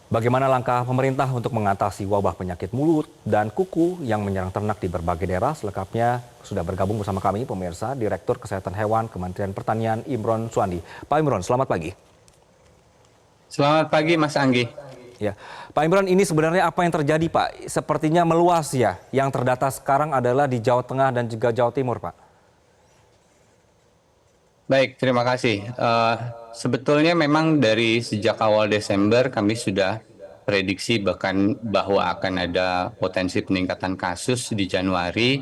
Bagaimana langkah pemerintah untuk mengatasi wabah penyakit mulut dan kuku yang menyerang ternak di berbagai daerah? Selengkapnya sudah bergabung bersama kami pemirsa Direktur Kesehatan Hewan Kementerian Pertanian Imron Suandi. Pak Imron, selamat pagi. Selamat pagi Mas Anggi. Ya, Pak Imron, ini sebenarnya apa yang terjadi, Pak? Sepertinya meluas ya. Yang terdata sekarang adalah di Jawa Tengah dan juga Jawa Timur, Pak. Baik, terima kasih. Sebetulnya memang dari sejak awal Desember kami sudah prediksi bahkan bahwa akan ada potensi peningkatan kasus di Januari,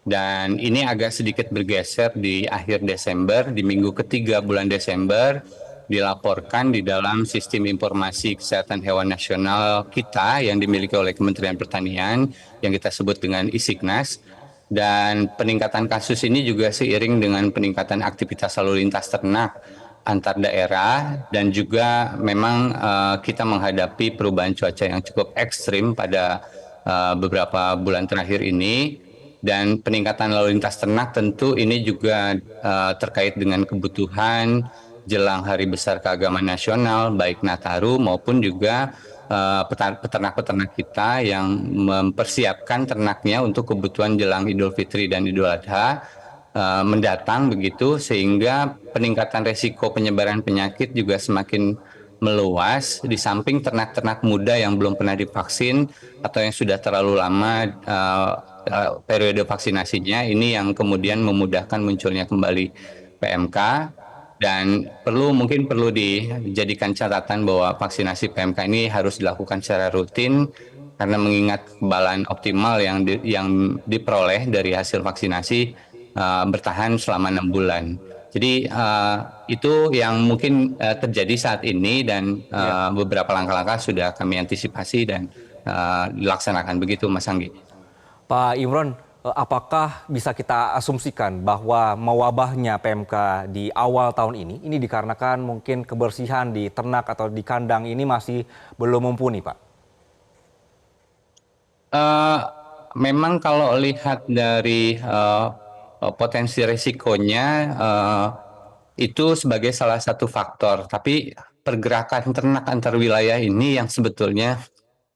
dan ini agak sedikit bergeser di akhir Desember. Di minggu ketiga bulan Desember dilaporkan di dalam sistem informasi kesehatan hewan nasional kita yang dimiliki oleh Kementerian Pertanian yang kita sebut dengan ISIKNAS. Dan peningkatan kasus ini juga seiring dengan peningkatan aktivitas lalu lintas ternak antar daerah, dan juga memang kita menghadapi perubahan cuaca yang cukup ekstrim pada beberapa bulan terakhir ini. Dan peningkatan lalu lintas ternak tentu ini juga terkait dengan kebutuhan jelang Hari Besar Keagamaan Nasional, baik Nataru maupun juga peternak-peternak kita yang mempersiapkan ternaknya untuk kebutuhan jelang Idul Fitri dan Idul Adha mendatang begitu, sehingga peningkatan resiko penyebaran penyakit juga semakin meluas. Di samping ternak-ternak muda yang belum pernah divaksin atau yang sudah terlalu lama periode vaksinasinya, ini yang kemudian memudahkan munculnya kembali PMK. Dan mungkin perlu dijadikan catatan bahwa vaksinasi PMK ini harus dilakukan secara rutin karena mengingat kekebalan optimal yang diperoleh dari hasil vaksinasi bertahan selama 6 bulan. Jadi itu yang mungkin terjadi saat ini, dan beberapa langkah-langkah sudah kami antisipasi dan dilaksanakan begitu, Mas Anggi. Pak Imron, apakah bisa kita asumsikan bahwa mewabahnya PMK di awal tahun ini dikarenakan mungkin kebersihan di ternak atau di kandang ini masih belum mumpuni, Pak? Memang kalau lihat dari potensi risikonya, itu sebagai salah satu faktor. Tapi pergerakan ternak antar wilayah ini yang sebetulnya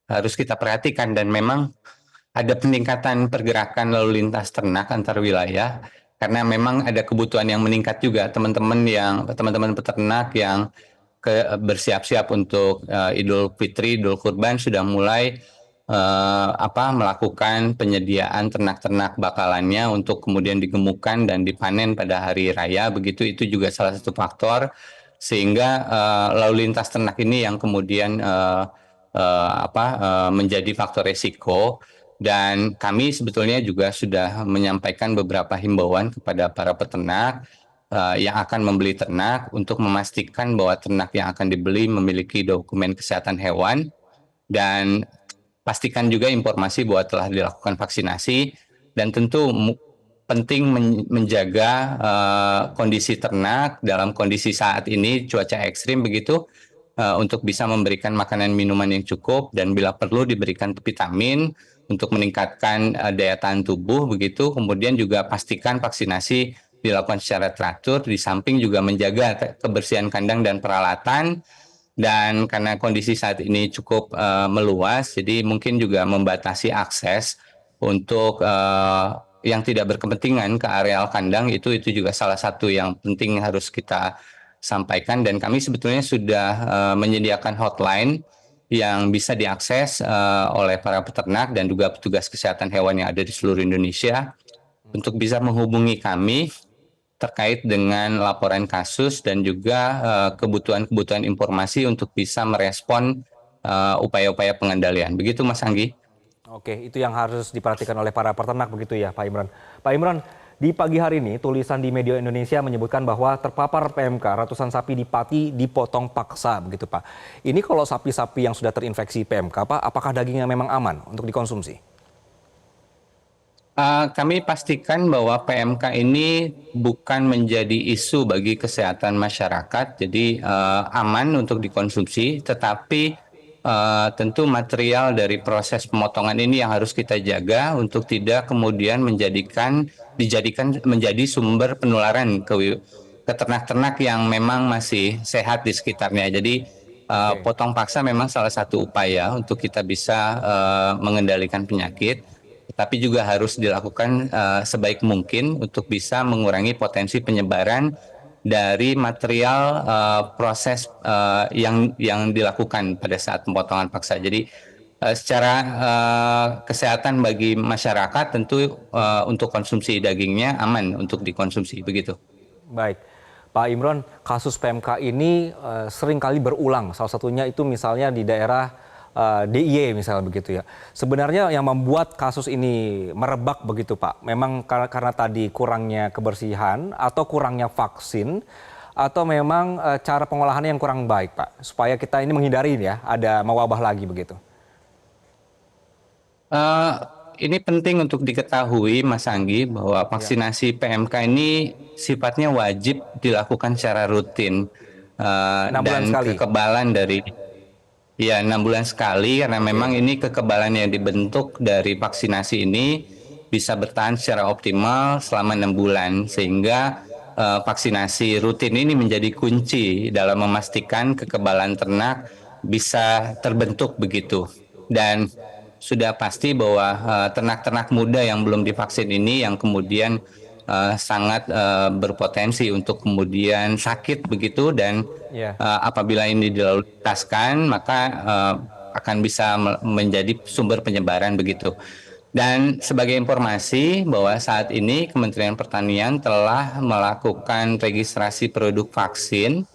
harus kita perhatikan, dan memang ada peningkatan pergerakan lalu lintas ternak antar wilayah karena memang ada kebutuhan yang meningkat juga. Teman-teman peternak yang bersiap-siap untuk Idul Fitri, Idul Kurban sudah mulai melakukan penyediaan ternak-ternak bakalannya untuk kemudian digemukkan dan dipanen pada hari raya. Begitu, itu juga salah satu faktor sehingga lalu lintas ternak ini yang kemudian menjadi faktor resiko. Dan kami sebetulnya juga sudah menyampaikan beberapa himbauan kepada para peternak yang akan membeli ternak untuk memastikan bahwa ternak yang akan dibeli memiliki dokumen kesehatan hewan, dan pastikan juga informasi bahwa telah dilakukan vaksinasi. Dan tentu penting menjaga kondisi ternak dalam kondisi saat ini cuaca ekstrim begitu, untuk bisa memberikan makanan minuman yang cukup, dan bila perlu diberikan vitamin untuk meningkatkan daya tahan tubuh begitu. Kemudian juga pastikan vaksinasi dilakukan secara teratur, di samping juga menjaga kebersihan kandang dan peralatan. Dan karena kondisi saat ini cukup meluas, jadi mungkin juga membatasi akses untuk yang tidak berkepentingan ke areal kandang. Itu juga salah satu yang penting harus kita sampaikan. Dan kami sebetulnya sudah menyediakan hotline yang bisa diakses oleh para peternak dan juga petugas kesehatan hewan yang ada di seluruh Indonesia untuk bisa menghubungi kami terkait dengan laporan kasus dan juga kebutuhan-kebutuhan informasi untuk bisa merespon upaya-upaya pengendalian. Begitu, Mas Anggi. Oke, itu yang harus diperhatikan oleh para peternak begitu ya, Pak Imron. Pak Imron, di pagi hari ini tulisan di media Indonesia menyebutkan bahwa terpapar PMK ratusan sapi di Pati dipotong paksa begitu, Pak. Ini kalau sapi-sapi yang sudah terinfeksi PMK, Pak, apakah dagingnya memang aman untuk dikonsumsi? Kami pastikan bahwa PMK ini bukan menjadi isu bagi kesehatan masyarakat, jadi aman untuk dikonsumsi, tetapi tentu material dari proses pemotongan ini yang harus kita jaga untuk tidak kemudian dijadikan menjadi sumber penularan ke ternak-ternak yang memang masih sehat di sekitarnya. Jadi Oke, potong paksa memang salah satu upaya untuk kita bisa mengendalikan penyakit, tapi juga harus dilakukan sebaik mungkin untuk bisa mengurangi potensi penyebaran dari material proses yang dilakukan pada saat pemotongan paksa. Jadi secara kesehatan bagi masyarakat tentu untuk konsumsi dagingnya aman untuk dikonsumsi begitu. baik. Pak Imron, kasus PMK ini sering kali berulang. Salah satunya itu misalnya di daerah DIY misalnya begitu ya. Sebenarnya yang membuat kasus ini merebak begitu Pak, memang karena tadi kurangnya kebersihan atau kurangnya vaksin atau memang cara pengolahannya yang kurang baik Pak, supaya kita ini menghindari ya ada mewabah lagi begitu. Eh, ini penting untuk diketahui, Mas Anggi, bahwa Ya. vaksinasi PMK ini sifatnya wajib dilakukan secara rutin. 6 bulan Dan sekali. kekebalan dari ya 6 bulan sekali, karena memang Oke. ini kekebalan yang dibentuk dari vaksinasi ini bisa bertahan secara optimal selama 6 bulan, sehingga vaksinasi rutin ini menjadi kunci dalam memastikan kekebalan ternak bisa terbentuk begitu. Dan sudah pasti bahwa ternak-ternak muda yang belum divaksin ini yang kemudian sangat berpotensi untuk kemudian sakit begitu, dan Ya. apabila ini dilalutaskan maka akan bisa menjadi sumber penyebaran begitu. Dan sebagai informasi bahwa saat ini Kementerian Pertanian telah melakukan registrasi produk vaksin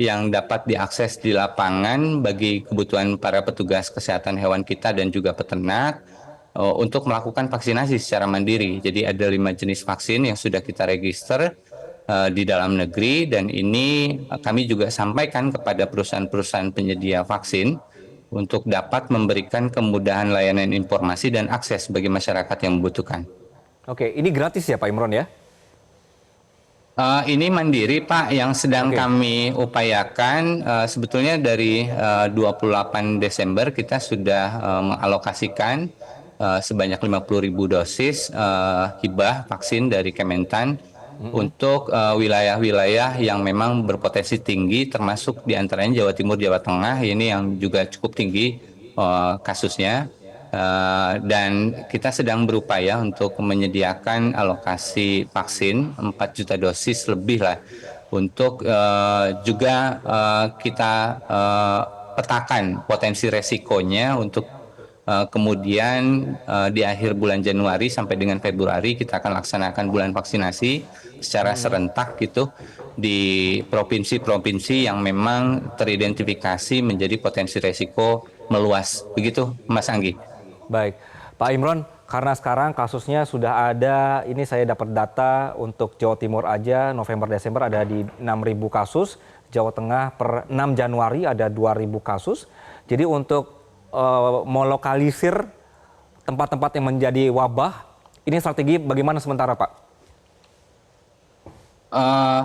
yang dapat diakses di lapangan bagi kebutuhan para petugas kesehatan hewan kita dan juga peternak untuk melakukan vaksinasi secara mandiri. Jadi ada 5 jenis vaksin yang sudah kita register di dalam negeri, dan ini kami juga sampaikan kepada perusahaan-perusahaan penyedia vaksin untuk dapat memberikan kemudahan layanan informasi dan akses bagi masyarakat yang membutuhkan. Oke, ini gratis ya Pak Imron ya? Ini mandiri Pak, yang sedang Oke. kami upayakan sebetulnya dari 28 Desember kita sudah mengalokasikan sebanyak 50.000 dosis hibah vaksin dari Kementan untuk wilayah-wilayah yang memang berpotensi tinggi, termasuk diantaranya Jawa Timur, Jawa Tengah, ini yang juga cukup tinggi kasusnya. Dan kita sedang berupaya untuk menyediakan alokasi vaksin 4 juta dosis lebih lah, untuk juga kita petakan potensi resikonya untuk kemudian di akhir bulan Januari sampai dengan Februari kita akan laksanakan bulan vaksinasi secara serentak gitu di provinsi-provinsi yang memang teridentifikasi menjadi potensi resiko meluas. Begitu Mas Anggi. Baik, Pak Imron, karena sekarang kasusnya sudah ada, ini saya dapat data untuk Jawa Timur aja, November-Desember ada di 6.000 kasus, Jawa Tengah per 6 Januari ada 2.000 kasus. Jadi untuk melokalisir tempat-tempat yang menjadi wabah, ini strategi bagaimana sementara Pak? Eh,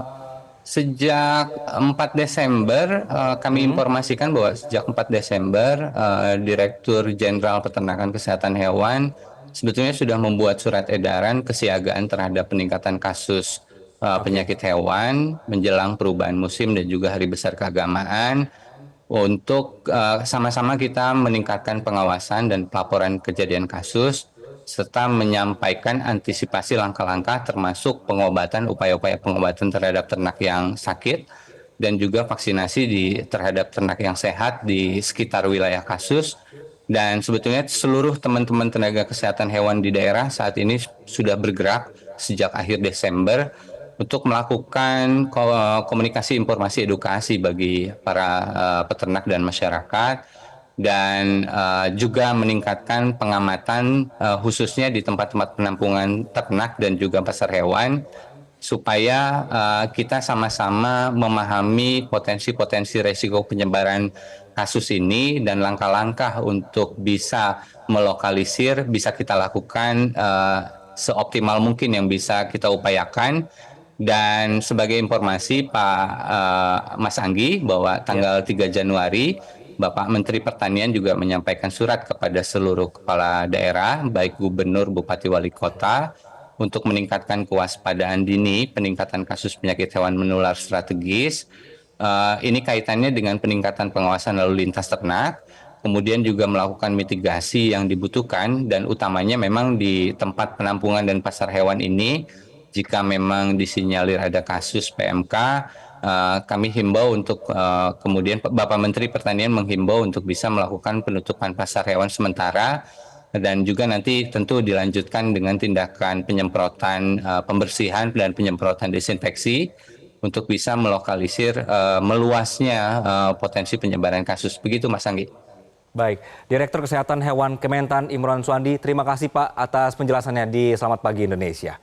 Sejak 4 Desember, kami informasikan bahwa sejak 4 Desember, Direktur Jenderal Peternakan Kesehatan Hewan sebetulnya sudah membuat surat edaran kesiagaan terhadap peningkatan kasus Oke. penyakit hewan menjelang perubahan musim dan juga hari besar keagamaan, untuk sama-sama kita meningkatkan pengawasan dan pelaporan kejadian kasus, serta menyampaikan antisipasi langkah-langkah termasuk pengobatan, upaya-upaya pengobatan terhadap ternak yang sakit, dan juga vaksinasi terhadap ternak yang sehat di sekitar wilayah kasus. Dan sebetulnya seluruh teman-teman tenaga kesehatan hewan di daerah saat ini sudah bergerak sejak akhir Desember untuk melakukan komunikasi, informasi, edukasi bagi para peternak dan masyarakat, dan juga meningkatkan pengamatan khususnya di tempat-tempat penampungan ternak dan juga pasar hewan, supaya kita sama-sama memahami potensi-potensi resiko penyebaran kasus ini dan langkah-langkah untuk bisa melokalisir bisa kita lakukan seoptimal mungkin yang bisa kita upayakan. Dan sebagai informasi Pak Mas Anggi, bahwa Ya. tanggal 3 Januari Bapak Menteri Pertanian juga menyampaikan surat kepada seluruh kepala daerah, baik gubernur, bupati, wali kota, untuk meningkatkan kewaspadaan dini peningkatan kasus penyakit hewan menular strategis, Ini kaitannya dengan peningkatan pengawasan lalu lintas ternak, kemudian juga melakukan mitigasi yang dibutuhkan, dan utamanya memang di tempat penampungan dan pasar hewan ini, jika memang disinyalir ada kasus PMK, kami himbau untuk kemudian Bapak Menteri Pertanian menghimbau untuk bisa melakukan penutupan pasar hewan sementara, dan juga nanti tentu dilanjutkan dengan tindakan penyemprotan pembersihan dan penyemprotan desinfeksi untuk bisa melokalisir meluasnya potensi penyebaran kasus. Begitu Mas Anggi. Baik, Direktur Kesehatan Hewan Kementan Imron Suwandi, terima kasih Pak atas penjelasannya di Selamat Pagi Indonesia.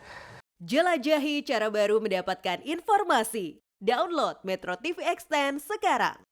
Jelajahi cara baru mendapatkan informasi. Download Metro TV Extend sekarang.